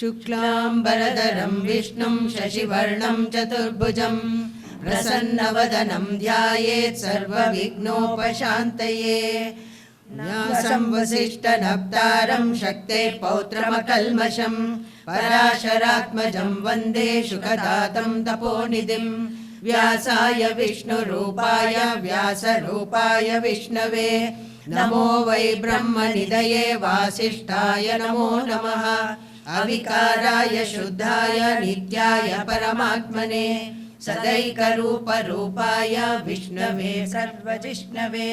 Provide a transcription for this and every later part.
शुक्लांबरधरं विष्णुं शशिवर्णं चतुर्भुजं प्रसन्नवदनं ध्यायेत् सर्वविघ्नोपशान्तये। व्यासं वसिष्ठनप्तारं शक्तेः पौत्रमकल्मषं पराशरात्मजं वन्दे शुकतातं तपोनिधिं। व्यासाय विष्णुरूपाय व्यासरूपाय विष्णवे नमो वै ब्रह्मनिधये वासिष्ठाय नमो नमः। अविकाराय शुद्धाय नित्याय परमात्मने सदैकरूपरूपाय विष्णवे सर्वजिष्णवे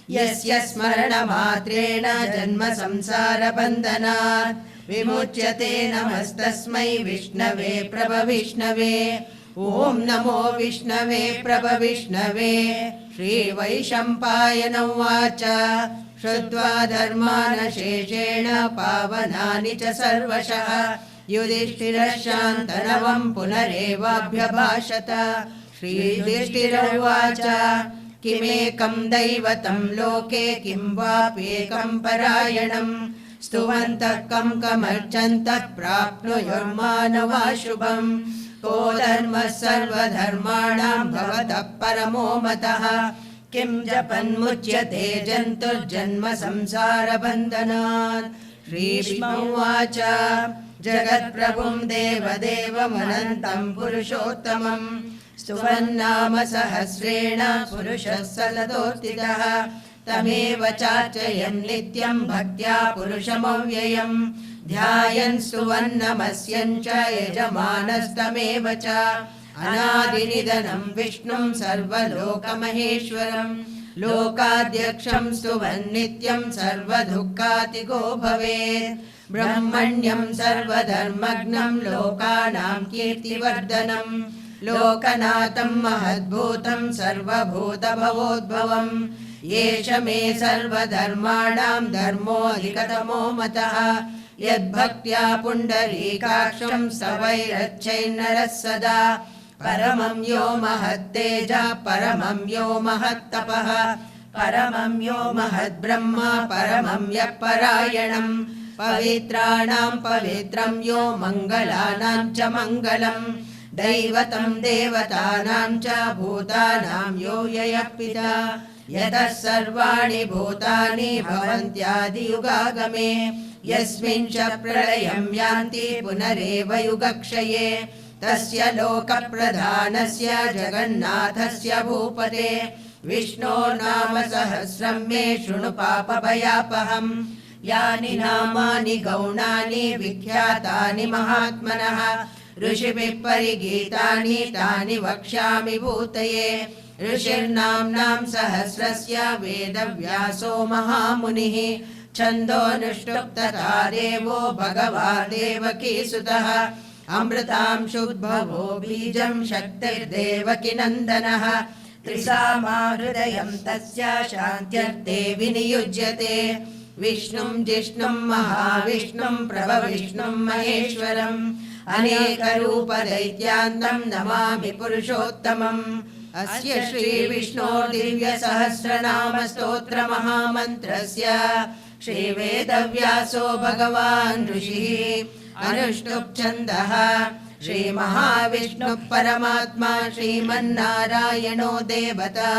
यस्य स्मरणमात्रेण जन्म संसारबन्धनात् विमुच्यते नमस्तस्मै विष्णवे प्रभविष्णवे। ॐ नमो विष्णवे प्रभविष्णवे। श्रीवैशम्पायन उवाच श्रुत्वा धर्मानशेषेण पावनानि च सर्वशः युधिष्ठिरः शान्तनवं पुनरेवाभ्यभाषत। श्रीयुधिष्ठिर उवाच किमेकं दैवतं लोके किं वाप्येकं परायणं स्तुवन्तः कं कमर्चन्तः प्राप्नुयुर्मानवा शुभम्। को धर्मः सर्वधर्माणां भवतः परमो मतः किं जपन्मुच्यते जन्तुर्जन्म संसारबन्धनात्। श्रीभीष्म उवाच जगत्प्रभुं देवदेवमनन्तं पुरुषोत्तमं स्तुवन्नाम सहस्रेण पुरुषः सततोत्थितः। तमेव चार्चयन् नित्यं भक्त्या पुरुषमव्ययम् ध्यायन् स्तुवन्नमस्यन् च यजमानस्तमेव च। अनादिनिधनं विष्णुं सर्वलोकमहेश्वरं लोकाध्यक्षं स्तुवन्नित्यं सर्वदुःखातिगो भवेत्। ब्रह्मण्यं सर्वधर्मज्ञं लोकानां कीर्तिवर्धनं लोकनाथं महद्भूतं सर्वभूतभवोद्भवं। येष मे सर्वधर्माणां धर्मोऽधिकतमो मतः यद्भक्त्या पुण्डरीकाक्षं सवैरच्चैर्नरः सदा। परमं यो महत्तेजः परमं यो महत्तपः परमं यो महद्ब्रह्म परमं यः परायणं पवित्राणां पवित्रं यो मङ्गलानां च मङ्गलं दैवतं देवतानां च भूतानां यो ययः पिता यतः सर्वाणि भूतानि भवन्त्यादियुगागमे यस्मिन् च प्रलयं यान्ति पुनरेव युगक्षये तस्य लोकप्रधानस्य जगन्नाथस्य भूपते विष्णोर्नाम सहस्रं मे शृणु पापभयापहम्। यानि नामानि गौणानि विख्यातानि महात्मनः ऋषिभिः परिगीतानि तानि वक्ष्यामि भूतये। ऋषिर्नाम्नां सहस्रस्य वेदव्यासो महामुनिः छन्दोनुष्टुप् तथा देवो भगवान् देवकीसुतः अमृतांशुद्भवो बीजं शक्तिर्देवकी नन्दनः त्रिसामा हृदयं तस्य शान्त्यर्थे विनियुज्यते। विष्णुं जिष्णुं महाविष्णुं प्रभविष्णुं महेश्वरम् अनेकरूपदैत्यान्तं नमामि पुरुषोत्तमम्। अस्य श्रीविष्णोर्दिव्यसहस्रनाम स्तोत्रमहामन्त्रस्य श्रीवेदव्यासो भगवान् ऋषिः अनुष्टुप् छन्दः। श्रीमहाविष्णुः परमात्मा श्रीमन्नारायणो देवता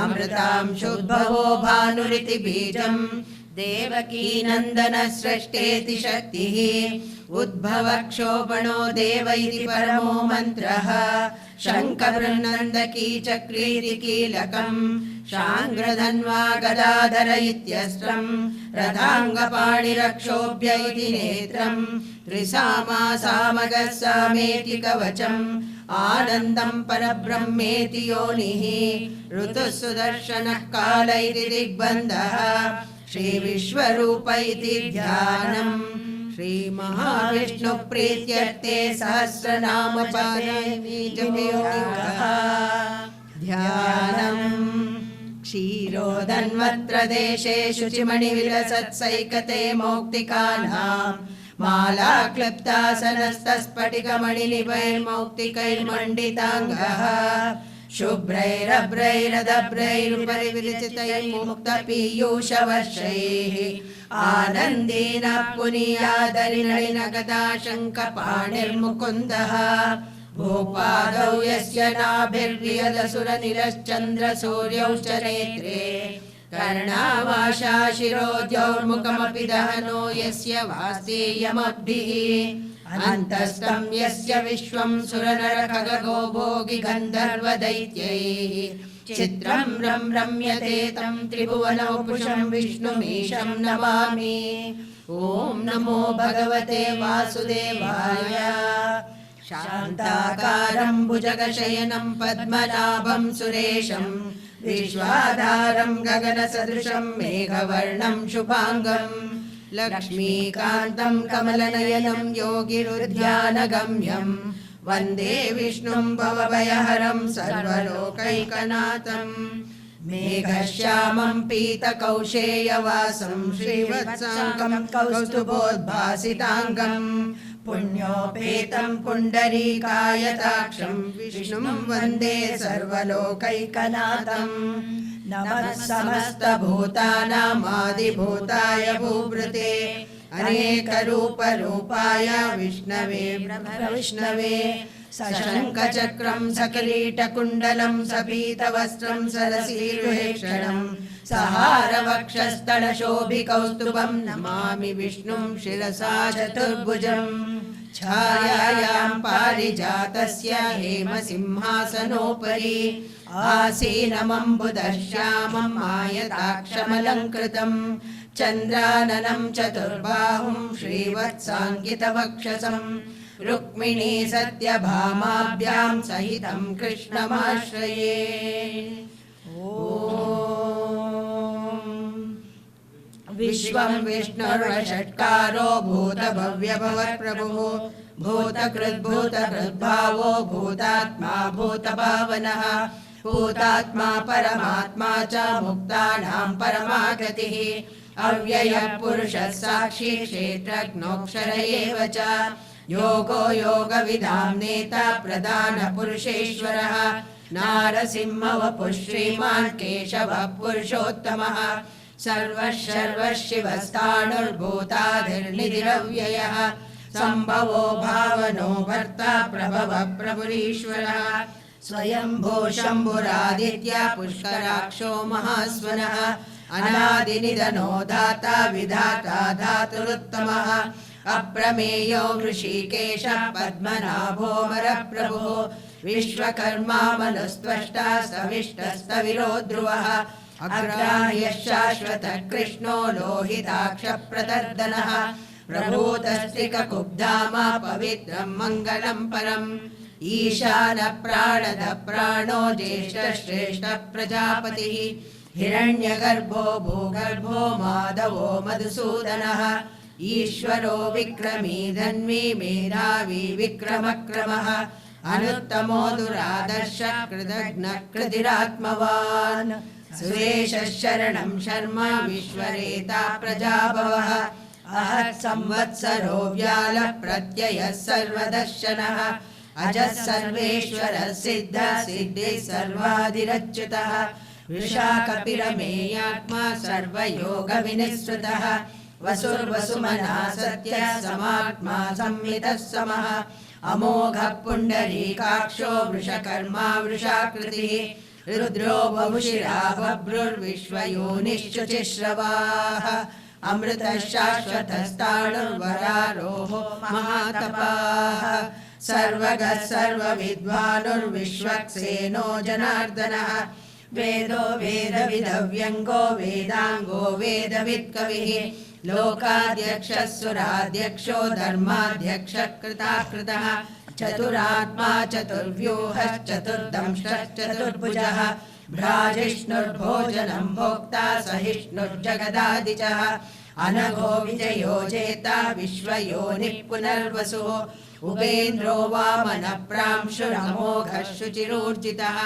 अमृतांशुद्भवो भानुरिति बीजम् देवकी नन्दन सृष्टेति शक्तिः उद्भवक्षोभणो देव इति परमो मन्त्रः शङ्खबृन्नन्दकी चक्रीति कीलकम् शाङ्ग्रधन्वा गदाधर इत्यस्त्रम् रथाङ्गपाणिरक्षोभ्य इति नेत्रम् त्रिसामा सामगः सामेति कवचम् आनन्दम् परब्रह्मेति योनिः ऋतुः सुदर्शनः काल इति दिग्बन्धः श्रीविश्वरूप इति ध्यानम्। श्रीमहाविष्णुः प्रीत्यर्थे सहस्रनाम ध्यानम्। क्षीरोदन्वत्र देशे शुचिमणिविलसत्सैकते मौक्तिकानाम् माला क्लृप्तासनस्तस्फटिकमणिनिभैर्मौक्तिकैर्मण्डिताङ्गः शुभ्रैरभ्रैरदभ्रैरुपरि विलिचितैर्मुक्तपीयूषवर्षैः आनन्देन पुनीयादरिणलिनगदा शङ्खपाणिर्मुकुन्दः भूपादौ यस्य नाभिर्वियदसुरनिलश्चन्द्रसूर्यौ च नेत्रे कर्णावाशा शिरोद्यौर्मुखमपि दहनो यस्य वासेयमब्धिः अन्तस्तं यस्य विश्वं सुरनरखगो भोगि गन्धर्वदैत्यैः चित्रं रम्यते तं त्रिभुवनौ पुरुषं विष्णुमीशं नमामि। ॐ नमो भगवते वासुदेवाय। शान्ताकारं भुजगशयनं पद्मनाभं सुरेशं विश्वाधारं गगनसदृशं मेघवर्णं शुभांगं लक्ष्मीकान्तं कमलनयनं योगिरुध्यानगम्यं वन्दे विष्णुं भवभयहरं सर्वलोकैकनाथं मेघश्यामं पीतकौशेयवासं श्रीवत्साङ्गं कौस्तुभोद्भासिताङ्गं पुण्योपेतं पुण्डरीकायताक्षं विष्णुं वन्दे सर्वलोकैकनाथं नमः समस्तभूतानामादिभूताय भूभृते अनेकरूपरूपाय विष्णवे ब्रह्मविष्णवे सशङ्खचक्रं सकिरीटकुण्डलं सपीतवस्त्रं सरसीरुहेक्षणं सहारवक्षस्थलशोभिकौस्तुभं नमामि विष्णुं शिरसा चतुर्भुजम् छायायां पारिजातस्य हेमसिंहासनोपरि आसीनमम्बुदश्यामम् आयताक्षमलङ्कृतं चन्द्राननं चतुर्बाहुं श्रीवत्साङ्कितवक्षसं रुक्मिणी सत्यभामाभ्यां सहितं कृष्णमाश्रये। विश्वं विष्णुर्वषट्कारो भूतभव्यभवत्प्रभुः भूतकृद्भूतकृद्भावो भूतात्मा भूतभावनः भूतात्मा परमात्मा च मुक्तानां परमागतिः अव्ययः पुरुषः साक्षी क्षेत्रज्ञोऽक्षर एव च योगो योगविदां नेता प्रधानपुरुषेश्वरः नारसिंहवपुः श्रीमान् केशवः पुरुषोत्तमः सर्वशिवस्ताणुर्भूताधिर्निधिरव्ययः सम्भवो भावनो भर्ता प्रभवः प्रभुरीश्वरः स्वयंभो शम्भुरादित्य पुष्कराक्षो महास्वनः अनादिनिधनो दाता विधाता धातुरुत्तमः अप्रमेयो ऋषिकेशः पद्मनाभोऽमरप्रभुः विश्वकर्मा मनुस्त्वष्टा सविष्टस्तविरो ध्रुवः अग्राह्यः शाश्वतः कृष्णो लोहिताक्षप्रदर्दनः प्रभूतस्त्रिककुब्धामा पवित्रं मङ्गलं परम् ईशानः प्राणदः प्राणो ज्येष्ठश्रेष्ठः प्रजापतिः हिरण्यगर्भो भूगर्भो माधवो मधुसूदनः ईश्वरो विक्रमी धन्वी मेधावी विक्रमक्रमः अनुत्तमो दुरादर्शः कृतघ्नः कृतिरात्मवान् सुरेशः शरणं शर्मा विश्वरेता प्रजाभवः अहत् संवत्सरो व्यालः प्रत्ययः सर्वदर्शनः अजः सर्वेश्वरः सिद्धः सिद्धिः सर्वाधिरच्युतः विशाखपिरमेयात्मा सर्वयोगविनिःसृतः वसुर्वसुमनः सत्यः समात्मा संवितः समः अमोघः पुण्डरीकाक्षो वृषकर्मा वृषाकृतिः रुद्रो बहुशिरा बभ्रुर्विश्वयोनिश्चुचिश्रवाः अमृतः शाश्वतस्ताणुर्वरारोहो महातपाः सर्वगः सर्वविद्वानुर्विश्वक्सेनो जनार्दनः वेदो वेदविदव्यङ्गो वेदाङ्गो वेदवित्कविः लोकाध्यक्षः सुराध्यक्षो धर्माध्यक्षः कृताकृतः चतुरात्मा चतुर्व्यूहः चतुर्दंष्टः चतुर्भुजः भ्राजिष्णुर्भोजनं भोक्ता सहिष्णुर्जगदादिजः अनघो विजयो जेता विश्वयोनिः पुनर्वसुः उपेन्द्रो वामनः प्रांशुरमोघः शुचिरूर्जितः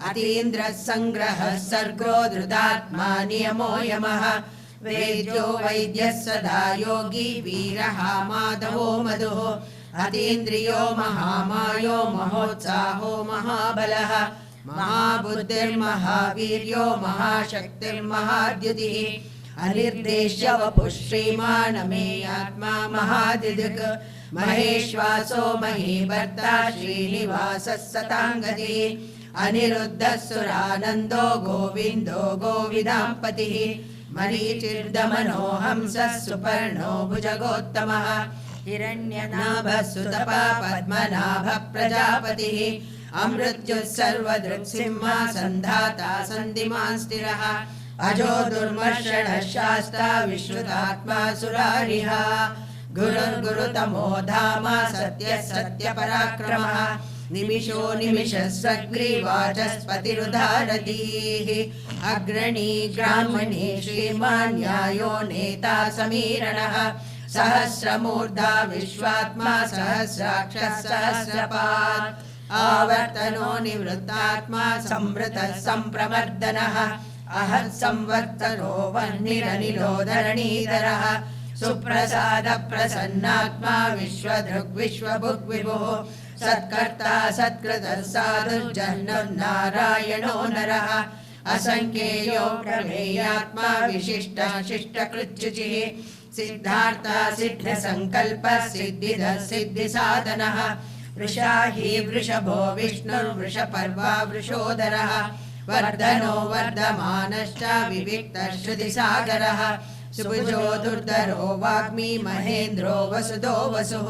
अतीन्द्रः सङ्ग्रहः सर्गो धृतात्मा नियमो यमः वेद्यो वैद्यः सदा योगी वीरः माधवो मधुः अतीन्द्रियो महामायो महोत्साहो महाबलः महाबुद्धिर्महावीर्यो महाशक्तिर्महाद्युतिः अनिर्देश्य वपुः श्रीमान् अमेयात्मा महादिदृक् महेश्वासो महीभर्ता श्रीनिवासः सताङ्गतिः अनिरुद्धः सुरानन्दो गोविन्दो गोविदाम्पतिः मरीचिर्दमनो हंसः सुपर्णो भुजगोत्तमः हिरण्यनाभः सुतपा पद्मनाभः प्रजापतिः अमृत्युः सर्वदृक्सिंहा सन्धाता सन्धिमान् स्थिरः अजो दुर्मर्षणः शास्ता विश्रुतात्मा सुरारिः गुरुर्गुरुतमो धाम सत्यः सत्यपराक्रमः निमिषो निमिषः सग्रीवाचस्पतिरुदारतीः अग्रणी ग्रामणी श्रीमान् न्यायो नेता समीरणः सहस्रमूर्धा विश्वात्मा सहस्राक्षः सहस्रपात् आवर्तनो निवृत्तात्मा संवृतः सम्प्रमर्दनः अहः संवर्तनो वह्निरनिलो धरणीधरः सुप्रसाद प्रसन्नात्मा विश्वदृक् विश्वभुग्विभुः सत्कर्ता सत्कृतः साधुर्जन्मनारायणो नरः असंख्येयो प्रमेयात्मा विशिष्ट शिष्टकृच्युचिः सिद्धार्था सिद्धसङ्कल्पः सिद्धिदः सिद्धिसाधनः वृषाही वृषभो विष्णुर्वृषपर्वा वृषोदरः वर्धनो वर्धमानश्च विविक्तः श्रुतिसागरः सुभुजो दुर्धरो वाग्मी महेन्द्रो वसुदो वसुः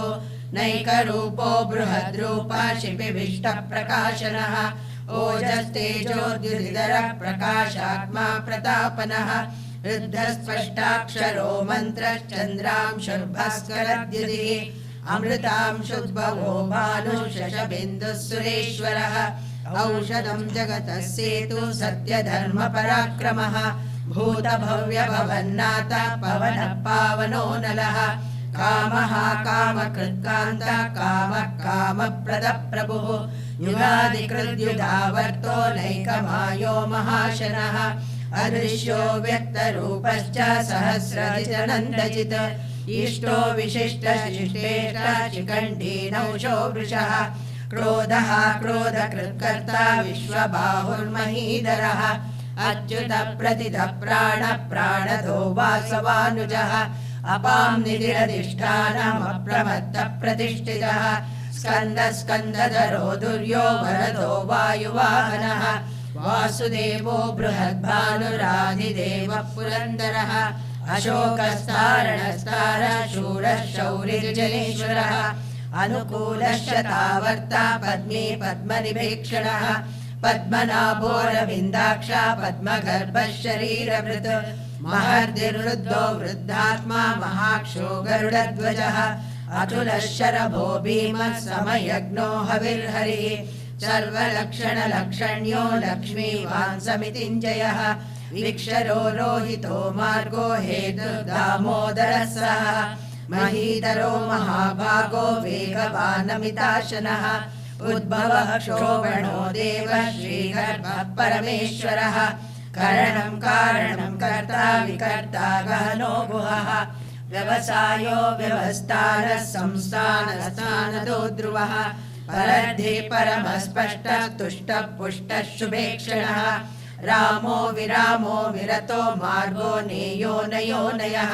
नैकरूपो बृहद्रूपः शिपिविष्टप्रकाशनः ओजस्तेजोद्युतिधरः प्रकाशात्मा प्रतापनः रुद्धस्पष्टाक्षरो मन्त्रश्चन्द्रांशुर्भास्करद्युतिः अमृतांशुद्भवो भानुः शशबिन्दुः सुरेश्वरः औषधं जगतः सेतुः सत्यधर्मपराक्रमः भूतभव्यभवन्नाथ पवनः पावनो नलः कामः कामकृत्कान्तः कामः कामप्रदः प्रभुः युगादिकृद्युगावर्तो नैकमायो महाशनः अदृश्यो व्यक्तरूपश्च सहस्रजितनन्दजित् इष्टो विशिष्टशिष्टेष्ट शिखण्डीनौषो वृषः क्रोधः क्रोधकृत्कर्ता विश्वबाहुर्महीधरः अच्युत प्रतिद प्राण प्राणदो वासवानुजः अपां निधिरधिष्ठानमप्रमत्त प्रतिष्ठितः स्कन्द स्कन्दधरो दुर्यो वरदो वायुवाहनः वासुदेवो बृहद्भानुराधिदेवः पुरन्दरः अशोकस्तारणस्तारः शूरः शौरिर्जनेश्वरः अनुकूलः शतावर्ता पद्मी पद्मनिभीक्षणः पद्मनाभोरविन्दाक्षा पद्मगर्भः शरीरभृत् महर्दिर्वृद्धो वृद्धात्मा महाक्षो गरुडध्वजः अतुलः शरभो भीमः समयज्ञो हविर्हरिः सर्वलक्षणलक्षण्यो लक्ष्मीवान् समितिञ्जयः विक्षरो रोहितो मार्गो हेतुर्दामोदरः सः महीधरो महाभागो वेगवानमिताशनः उद्भवः क्षोभणो देवः श्रीगर्भः परमेश्वरः करणं कारणं कर्ता विकर्ता गहनो गुहः व्यवसायो व्यवस्थानः संस्थानस्थानदो ध्रुवः परद्धि परमस्पष्टः तुष्टः पुष्टः शुभेक्षणः रामो विरामो विरतो मार्गो नेयो नयोनयः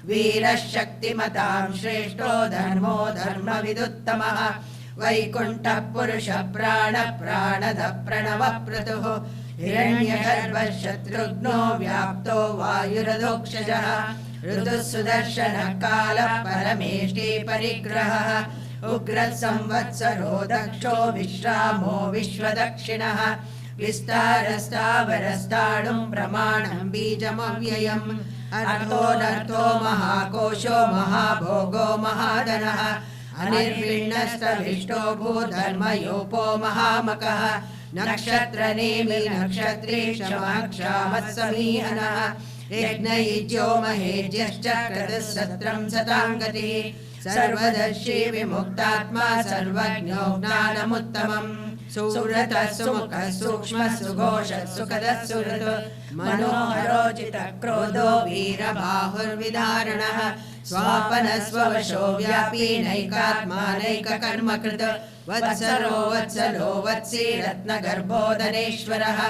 वीरः शक्तिमतां श्रेष्ठो धर्मो धर्मविदुत्तमः वैकुण्ठः पुरुषः प्राणः प्राणदः प्रणवः क्रतुः हिरण्यगर्भः शत्रुघ्नो व्याप्तो वायुरधोक्षजः ऋतुः सुदर्शनः कालः परमेष्टि परिग्रहः उग्रः संवत्सरो दक्षो विश्रामो विश्वदक्षिणः विस्तारस्तावरस्ताणुं प्रमाणं बीजमव्ययम् अर्थोऽनर्थो महाकोशो महाभोगो महाधनः अनिर्विण्णस्तविष्टो भूधर्मयोपो महामकः नक्षत्रनेमि नक्षत्री क्षमः क्षामत्समीहनः यज्ञयुज्यो महेज्यश्च क्रतुः सत्रं सताङ्गतिः सर्वदर्शी विमुक्तात्मा सर्वज्ञो ज्ञानमुत्तमम् सुव्रतः सुमुखः सूक्ष्मः सुघोषः सुखदः सुहृत् मनोहरोचितः क्रोधो वीरबाहुर्विदारणः स्वापनः स्ववशो व्यापी नैकात्मा नैककर्मकृत् वत्सरो वत्सलो वत्सी रत्नगर्भोदनेश्वरः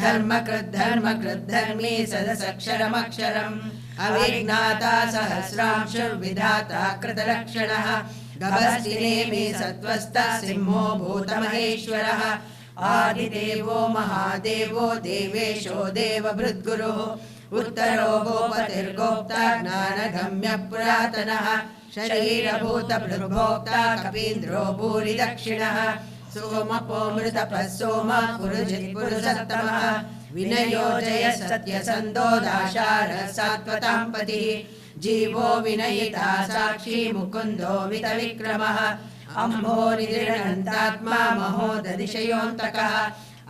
धर्मकृद्धर्मी सदसक्षरमक्षरम् अविज्ञाता सहस्रांशुर्विधाता कृतलक्षणः गभस्तिनेमि सत्त्वस्थः सिंहो भूतमहेश्वरः आदिदेवो महादेवो देवेशो देवभृद्गुरुः उत्तरो गोपतिर्गोप्ता ज्ञानगम्य पुरातनः शरीरभूतभृद्भोक्ता कपीन्द्रो भूरि दक्षिणः सोमपोमृतपः सोमः पुरुषत्तमः विनयो जय सत्यसन्धो दाशारः सात्वतां पतिः जीवो विनयिता साक्षी मुकुन्दो वितविक्रमः अम्भोनिधिरनन्तात्मा महोदधिशयोऽन्तकः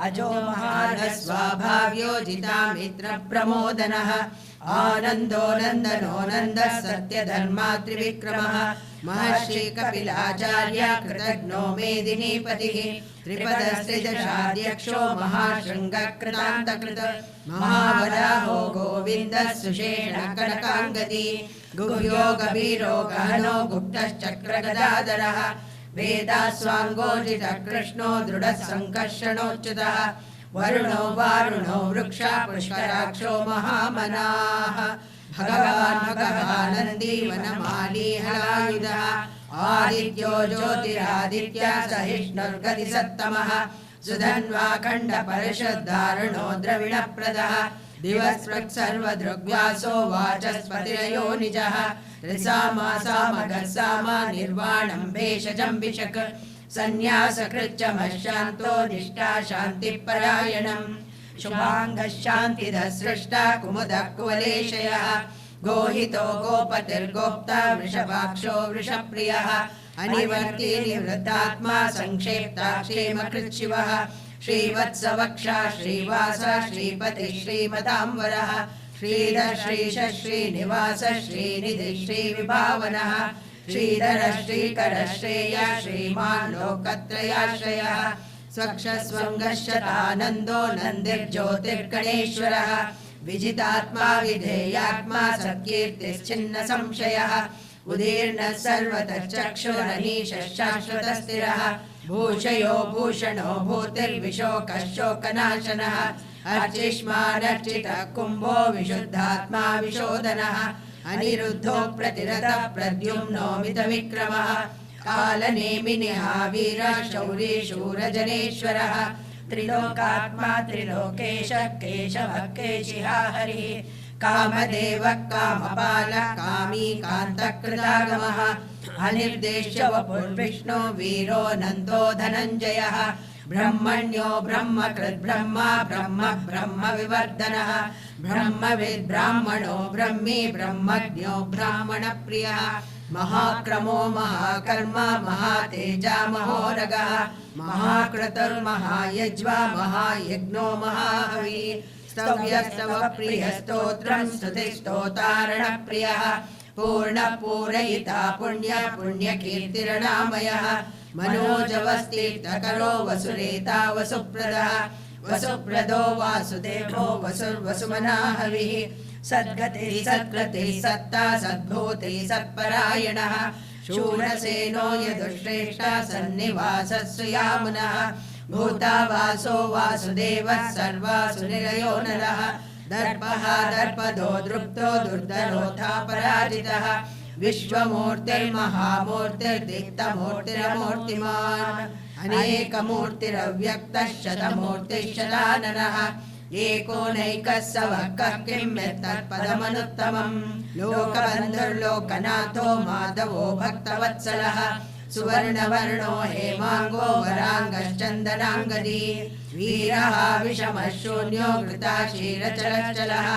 अजो महानः स्वाभाव्योजिता मित्रप्रमोदनः आनन्दो नन्दनो नन्दः सत्यधर्मा त्रिविक्रमः महर्षि कपिलाचार्य कृतघ्नो मेदिनीपतिः त्रिपदस्त्रिदशाध्यक्षो महाशृङ्गकृतान्तकृत महावराहो गोविन्दः सुषेण कनकाङ्गदी गुह्यो गभीरो गहनो गुप्तश्चक्रगदाधरः वेदास्वाङ्गोजितः कृष्णो दृढः सङ्कर्षणोच्युतः वरुणो वारुणो वृक्षा पुष्कराक्षो महामनाः भगवान् भगवानन्दी वनमाली हलायुधः आदित्यो ज्योतिरादित्य सहिष्णुर्गतिसत्तमः सुधन्वा खण्डपरिषद्धारणो द्रविणप्रदः दिवस्पृक् सर्वदृग्व्यासो वाचस्पतिरयो निजः ऋसामा निर्वाणं भेषजं विशक् सन्न्यासकृच्चमशान्तो निष्ठा शान्तिपरायणम् शुभाङ्गः शान्तिदः सृष्टा कुमुदः कुवलेशयः गोहितो गोपतिर्गोप्ता वृषभाक्षो वृषप्रियः अनिवर्ती निवृत्तात्मा संक्षेप्ता क्षेमकृच्छिवः श्रीवत्सवक्षा श्रीवासा श्रीपतिः श्रीमताम्बरः श्रीधर श्रीश श्रीनिवास श्रीनिधि श्रीविभावनः श्रीधर श्रीकर श्रेय श्रीमान् लोकत्रयाश्रयः स्वक्षस्वङ्गशतानन्दो नन्दिर्ज्योतिर्गणेश्वरः विजितात्मा विधेयात्मा सत्कीर्तिश्चिन्न संशयः उदीर्णः सर्वतः चक्षुरनीशः शाश्वतस्थिरः भूषयो भूषणो भूतिर्विशोकः शोकनाशनः अर्चिष्मानर्चितः कुम्भो विशुद्धात्मा विशोधनः अनिरुद्धो प्रतिरतः प्रद्युम्नो मितविक्रमः कालनेमिनिहावीरः शौरी शूरजनेश्वरः त्रिलोकात्मा त्रिलोकेशः केशवः केशिहा हरिः कामदेवः कामपालः कामी कान्तकृतागमः अनिर्देश्य वपुर्विष्णो वीरो नन्दो धनञ्जयः ब्रह्मण्यो ब्रह्मकृद् ब्रह्मा ब्रह्म ब्रह्म विवर्धनः ब्रह्मविद् ब्राह्मणो ब्रह्मी ब्रह्मज्ञो ब्राह्मणप्रियः महाक्रमो महाकर्मा महातेजा महोरगः महाक्रतुर्महायज्वा महायज्ञो महाहविः स्तव्यस्तवप्रियस्तोत्रं स्तुतिस्तोतारणप्रियः पूर्णपूरयिता पुण्य पुण्यकीर्तिरनामयः मनोजवस्तीर्थकरो वसुरेता वसुप्रदः वसुप्रदो वासुदेवो वसुर्वसुमनाहविः सद्गतिः सत्कृतिः सत्ता सद्भूतिः सत्परायणः शूरसेनो यदुश्रेष्ठः सन्निवासः सुयामुनः भूतावासो वासुदेवः सर्वासुनिलयो नरः दर्पः दर्पदो दृप्तो दुर्धरोधा पराजितः विश्वमूर्तिर्महामूर्तिर्दीप्तमूर्तिरमूर्तिमान् अनेकमूर्तिरव्यक्तः शतमूर्तिः शताननः एकोनैकः सवः किं यत्तत्पदमनुत्तमम् लोकबन्धुर्लोकनाथो माधवो भक्तवत्सलः सुवर्णवर्णो हेमाङ्गो वराङ्गश्चन्दनाङ्गदी वीरः विषमः शून्यो घृताशीरचलश्चलः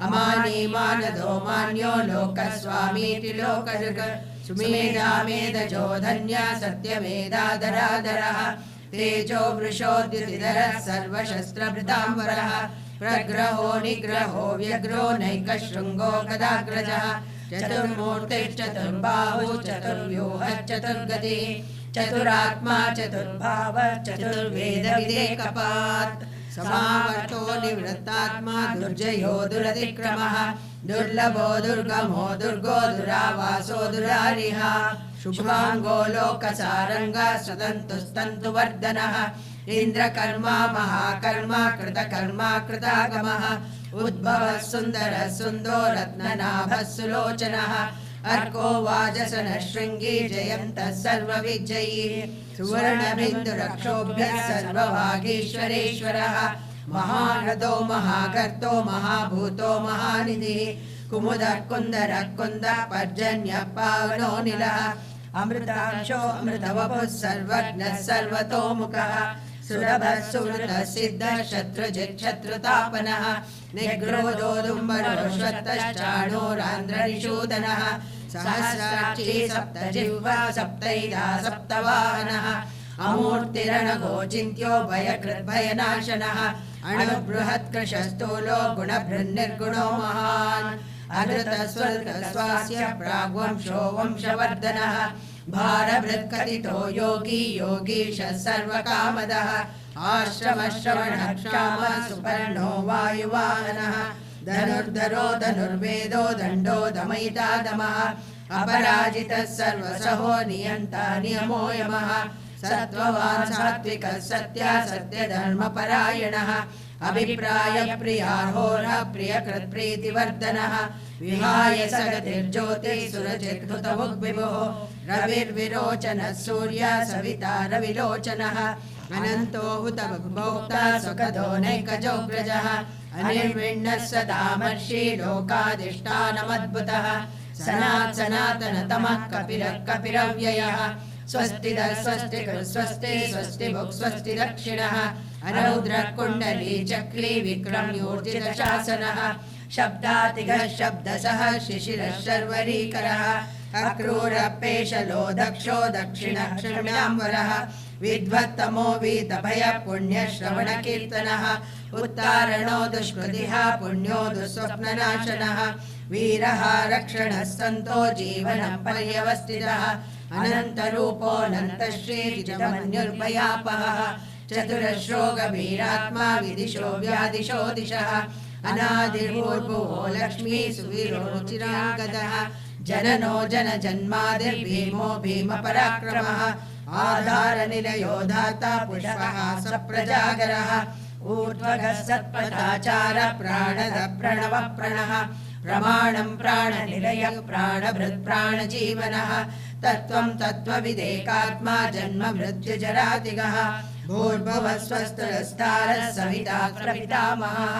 अमानी मानदो मान्यो लोकस्वामीति लोकजग सुमेधामेधजो धन्या सत्यमेधाधराधरः तेजो वृषोद्युतिधरः सर्वशस्त्रभृताम्बरः प्रग्रहो निग्रहो व्यग्रो नैकशृङ्गो गदाग्रजः चतुर्मूर्तिश्चतुर्बाहु चतुर्व्यूहः चतुर्गतिः चतुरात्मा चतुर्भावः चतुर्वेदविदेकपात् समावर्तो निवृत्तात्मा दुर्जयो दुरतिक्रमः दुर्लभो दुर्गमो दुर्गो दुरावासो दुरारिः शुभांगो लोकसारंगा सदन्तुस्तन्तुवर्धनः इंद्रकर्मा महाकर्मा कृतकर्मा कृतागमः उद्भवः सुन्दरः सुन्दो रत्ननाभः सुलोचनः अर्को वाजसनः शृंगी जयन्तः सर्वविजयी सुवर्णबिन्दुरक्षोभ्यः सर्वभागीश्वरेश्वरः महारथो महाकर्तो महाभूतो महानिधिः कुमुदः कुन्दरः कुन्दः पर्जन्यः पावनो निलः अमृतांशो अमृतवपुः सर्वज्ञः सर्वतोमुखः सुलभः सुहृतः सिद्धः शत्रुजित् शत्रुतापनः निग्रोधोदुम्बरोश्वत्तश्चाणूरान्ध्रनिषूदनः सहस्राक्षी सप्तजिह्वा सप्तैधा सप्तवाहनः अमूर्तिरणगो चिन्त्यो भयकृद्भयनाशनः अणुबृहत्कृशस्थूलो गुणभृन्निर्गुणो महान् अनृतस्वर्गस्वास्य प्राग्वंशो वंशवर्धनः भारभृत्कथितो योगी योगीशः सर्वकामदः आश्रमश्रवणः क्षामः सुपर्णो वायुवाहनः धनुर्धरो धनुर्वेदो दण्डो दमयिता दमः अपराजितः सर्वसहो नियन्ता नियमो यमः सत्त्ववान् सात्विकः सत्या सत्यधर्मपरायणः अभिप्राय प्रियार्होरः प्रियकृत्प्रीतिवर्धनः विहाय सगतिर्ज्योतिः सुरचित्कृतभुग्विभुः रविर्विरोचनः सूर्यः सविता रविलोचनः अनन्तो हुतभोक्ता सुखदो नैकजोग्रजः अनिर्विण्णः सदामर्षि लोकाधिष्ठानमद्भुतः सनातनतमः कपिलः कपिरव्ययः स्वस्तिदः स्वस्तिकृ स्वस्ति स्वस्तिभुक् स्वस्ति दक्षिणः अरौद्रः कुण्डली चक्री विक्रम्यूर्जितशासनः शब्दातिगः शब्दसः शिशिरः शर्वरीकरः अक्रूरः पेशलो दक्षो दक्षिणः क्षम्याम्बरः विद्वत्तमो वीतभयः पुण्यश्रवणकीर्तनः उत्तारणो दुष्कृतिः पुण्यो दुःस्वप्ननाशनः वीरः रक्षणः सन्तो जीवनः पर्यवस्थितः अनन्तरूपोऽनन्तश्रीजितमन्युर्भयापहः चतुरश्रोगवीरात्मा विदिशो व्यादिशो दिशः अनादिर्भूर्भुवो लक्ष्मी सुवीरोचिरागतः जननो जनजन्मादिर्भीमो भीमपराक्रमः आधारनिलयो धाता पुष्पः सप्रजागरः ऊर्ध्वगः सत्पथाचारः प्राणदः प्रणवः प्रणः प्रमाणं प्राणनिलयः प्राणभृत् प्राणजीवनः तत्त्वं तत्त्वविदेकात्मा जन्म मृत्युजरातिगः भूर्भुवः स्वस्तरस्तारः सविता प्रपितामहः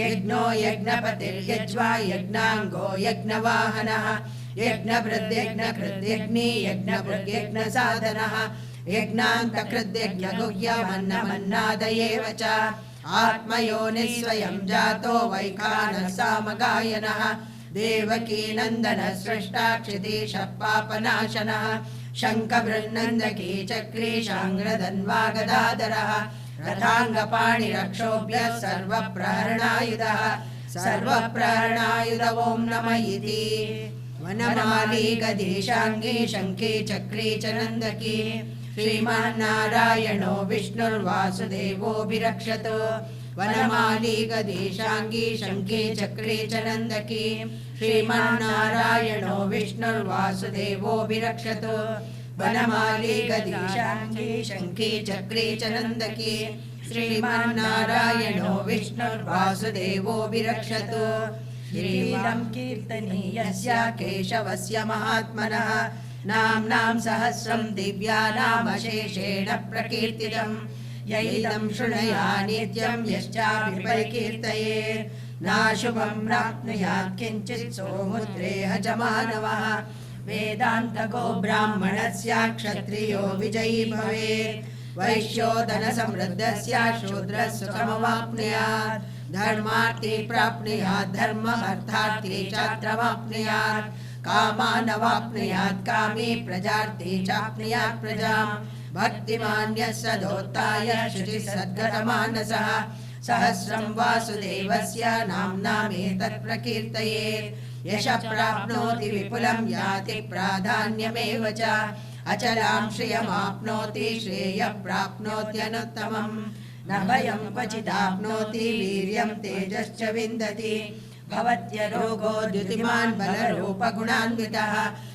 यज्ञो यज्ञपतिर्यज्वा यज्ञाङ्गो यज्ञवाहनः यज्ञभृद्यज्ञकृद्यज्ञी यज्ञभृग्यज्ञसाधनः यज्ञान्तकृद्यज्ञगुह्यमन्नमन्नादयेव च आत्मयोनिः जातो वैखानः सामगायनः देवकी नन्दनः सृष्टा क्षितीशः पापनाशनः शङ्खबृन्नन्दकी चक्री शाङ्ग्रधन्वागदाधरः रथाङ्गपाणिरक्षोभ्यः सर्वप्रहरणायुधः सर्वप्रहरणायुध ॐ नमः इति वनमाली गदीशाङ्गी शङ्खी चक्री च नन्दकी श्रीमन्नारायणो विष्णुर्वासुदेवोऽभिरक्षतु वनमाली गदीशाङ्गी शङ्खी चक्री च नन्दकी श्रीमन्नारायणो विष्णुर्वासुदेवोऽभिरक्षतु वनमाली गदीशाङ्गी शङ्खी चक्री च नन्दकी श्रीमन्नारायणो विष्णुर्वासुदेवोऽभिरक्षतु श्रीलं कीर्तनीयस्य केशवस्य महात्मनः नाम्नां सहस्रं दिव्यानामशेषेण प्रकीर्तितम् यैदं शृणुया नित्यं यश्चाभिपरिकीर्तयेत् नाशुभं प्राप्नुयात् किञ्चित् सोमुद्रेह च मानवः वेदान्तको ब्राह्मणस्य क्षत्रियो विजयी भवेत् वैश्यो धनसमृद्धस्य शूद्रः सुखमवाप्नुयात् धर्मार्थी प्राप्नुयात् धर्म अर्थार्थी चात्रमाप्नुयात् कामानवाप्नुयात् कामी प्रजार्थी चाप्नुयात् प्रजाम् भक्तिमान्यः सदोत्थाय शुचिः सद्गतमानसः सहस्रं वासुदेवस्य नाम्नामेतत् प्रकीर्तयेत् यशः प्राप्नोति विपुलं याति प्राधान्यमेव च अचलां श्रियमाप्नोति श्रेयः प्राप्नोत्यनुत्तमम् न भयं क्वचिदाप्नोति वीर्यं तेजश्च विन्दति भवत्यरोगो द्युतिमान् बलरूपगुणान्वितः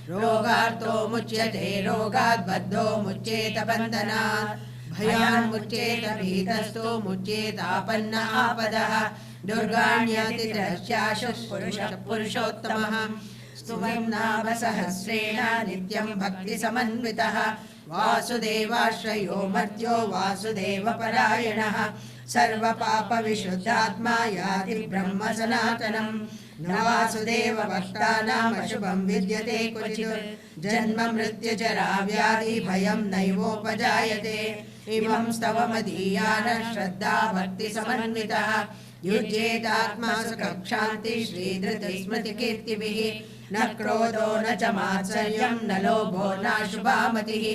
रोगार्तो मुच्यते रोगात् बद्धो मुच्येत बन्धनात् भयान् मुच्येत भीतस्तु मुच्येतापन्न आपदः दुर्गाण्यतिरस्याशुः पुरुषोत्तमः स्तुवं नाम सहस्रेण नित्यं भक्तिसमन्वितः वासुदेवाश्रयो मर्त्यो वासुदेवपरायणः सर्वपापविशुद्धात्मा याति ब्रह्म सनातनम् न वासुदेव भक्तानाम् अशुभं विद्यते क्वचित् जन्म मृत्युजरा व्याधि भयं नैवोपजायते इमं स्तवमदीयानः श्रद्धा भक्तिसमन्वितः युज्येतात्मा सुखक्षान्ति श्रीधृतिस्मृतिकीर्तिभिः न क्रोधो न च मात्सर्यं न लोभो नाशुभामतिः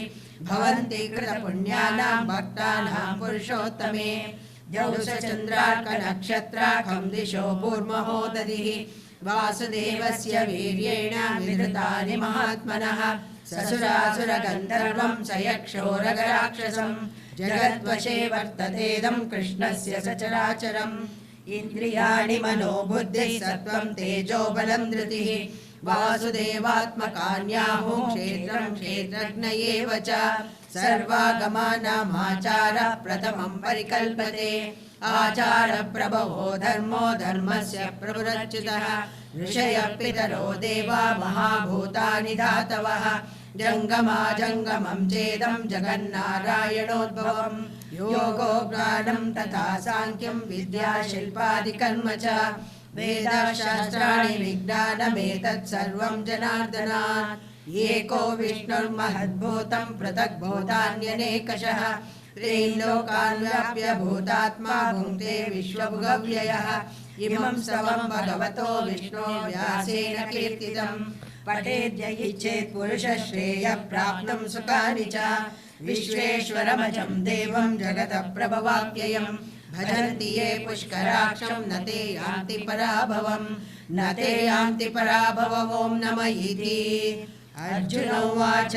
भवन्ति कृतपुण्यानां भक्तानां पुरुषोत्तमे द्यौसचन्द्रार्कनक्षत्राखं दिशो भूर्महोदधिः वासुदेवस्य वीर्येण विधृतानि महात्मनः ससुरासुरगन्धर्वं स यक्षोरगराक्षसं जगद्वशे वर्ततेदं कृष्णस्य सचराचरम् इन्द्रियाणि मनो बुद्धिः सत्त्वं तेजो बलं धृतिः वासुदेवात्मकान्याहुः क्षेत्रं क्षेत्रज्ञ एव च सर्वागमानामाचारः प्रथमं परिकल्पते आचारप्रभवो धर्मो धर्मस्य प्रभुरच्युतः ऋषयः पितरो देवा महाभूतानि धातवः जङ्गमाजङ्गमं चेदं जगन्नारायणोद्भवम् योगो ज्ञानं तथा साङ्ख्यं विद्या शिल्पादिकर्म च वेदशास्त्राणि विज्ञानमेतत् सर्वं जनार्दनात् एको विष्णुर्महद्भूतं पृथग्भूतान्यनेकशः त्रीन् लोकान् व्याप्य भूतात्मा भुङ्क्ते विश्वभुगव्ययः इमं स्तवं भगवतो विष्णो व्यासेन कीर्तितम् पठेद्य इच्छेत् पुरुषश्रेयः प्राप्नुं सुखानि च विश्वेश्वरमजं देवं जगतः प्रभवाप्ययम् भजन्ति ये पुष्कराक्षं न ते यान्ति पराभवम् न ते यान्ति पराभवम् नमः इति अर्जुन उवाच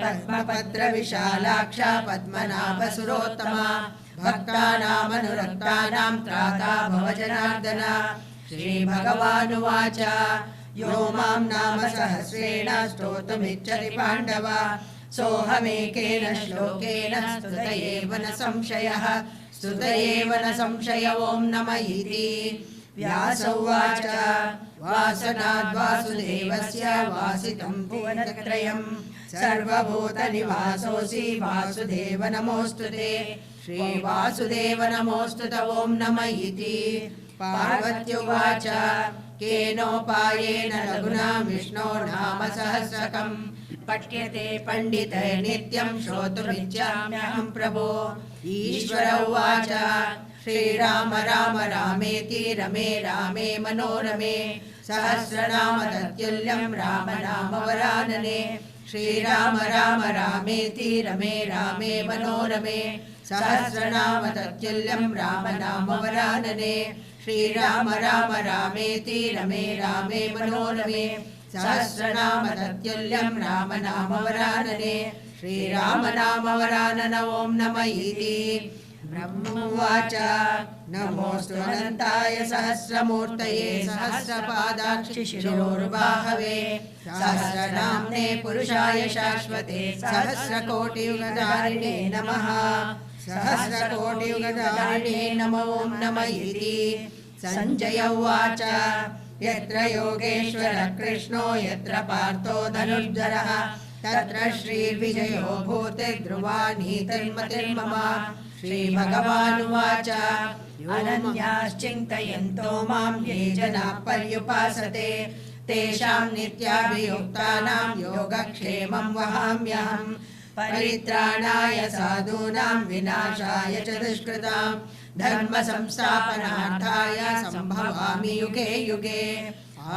पद्मपत्रविशालाक्षा पद्मनाभसुरोत्तमा भक्तानामनुरक्तानां त्राता भव जनार्दन श्रीभगवानुवाच यो मां नाम सहस्रेण स्तोतुमिच्छति पाण्डव सोऽहमेकेन श्लोकेन स्तुत एव न संशयः स्तुत एव न संशय ॐ नमः इति व्यास उवाच वासनाद् वासुदेवस्य वासितं भुवनत्रयं सर्वभूतनिवासोऽसि वासुदेव नमोऽस्तु ते श्रीवासुदेव नमोऽस्तु ॐ नमः इति पार्वत्युवाच केनोपायेन लघुना विष्णो नाम सहस्रकम् पठ्यते पंडितै नित्यं श्रोतुमिच्छाम्यहं प्रभो ईश्वर उवाच श्रीराम राम रामेति रमे रामे मनोरमे सहस्रनाम तत्तुल्यं राम नाम वरानने श्रीराम राम रामेति रमे रामे मनोरमे सहस्रनाम तत्तुल्यं राम नाम वरानने श्रीराम राम रामेति रमे रामे मनोरमे सहस्रनाम तत्तुल्यं राम नाम वरानने श्रीराम नाम वरानन ॐ नमः इति ब्रह्मोवाच नमोऽस्तु अनन्ताय सहस्रमूर्तये सहस्रपादाक्षिशिरोर्बाहवे सहस्रनाम्ने पुरुषाय शाश्वते सहस्रकोटियुगधारिणे नमः सहस्रकोटियुगधारिणे नमो नमः इति सञ्जय उवाच यत्र योगेश्वर कृष्णो यत्र पार्थो धनुर्धरः तत्र श्रीर्विजयो भूतिर्ध्रुवा नीतिर्मतिर्मम श्रीभगवानुवाच अनन्याश्चिन्तयन्तो मां ये जनाः पर्युपासते तेषां नित्याभियुक्तानां योगक्षेमं वहाम्यहम् परित्राणाय साधूनां विनाशाय च दुष्कृतां धर्म संस्थापनार्थाय सम्भवामि युगे युगे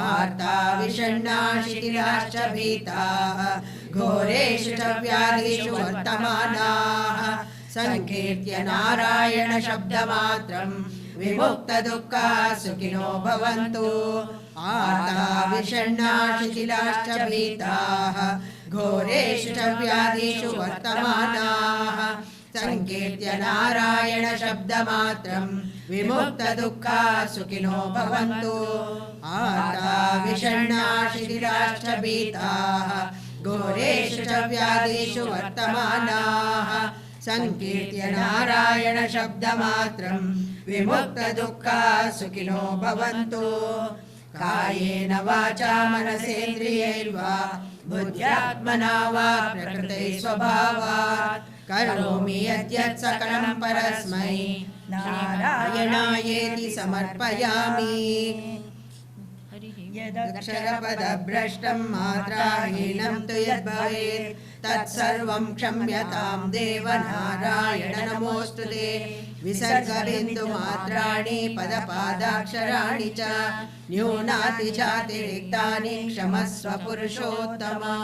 आर्ता विषण्णा शिथिलाश्च भीताः घोरेषु च व्याधिषु वर्तमानाः संकीर्त्य नारायण शब्दमात्रं विमुक्तदुःखाः सुखिनो भवन्तु आर्ता विषण्णा शिथिलाश्च भीताः घोरेषु च व्याधिषु वर्तमानाः संकीर्त्य नारायण शब्दमात्रं विमुक्तदुःखा सुखिनो भवन्तु आता विषण्णा शिथिलाश्च भीताः घोरेषु च व्याधिषु वर्तमानाः संकीर्त्य नारायण शब्दमात्रं विमुक्तदुःखा सुखिनो भवन्तु कायेन वाचा मनसेन्द्रियैर्वा बुद्ध्यात्मना वा प्रकृते स्वभावात् करोमि यद्यत् सकलं परस्मै नारायणायेति समर्पयामि यदक्षरपदभ्रष्टं मात्राहीनं तु यद्भवेत् तत्सर्वं क्षम्यतां देव नारायण नमोऽस्तुते विसर्गबिन्दुमात्राणि पदपादाक्षराणि च न्यूनातिचातिरिक्तानि क्षमस्व पुरुषोत्तमा।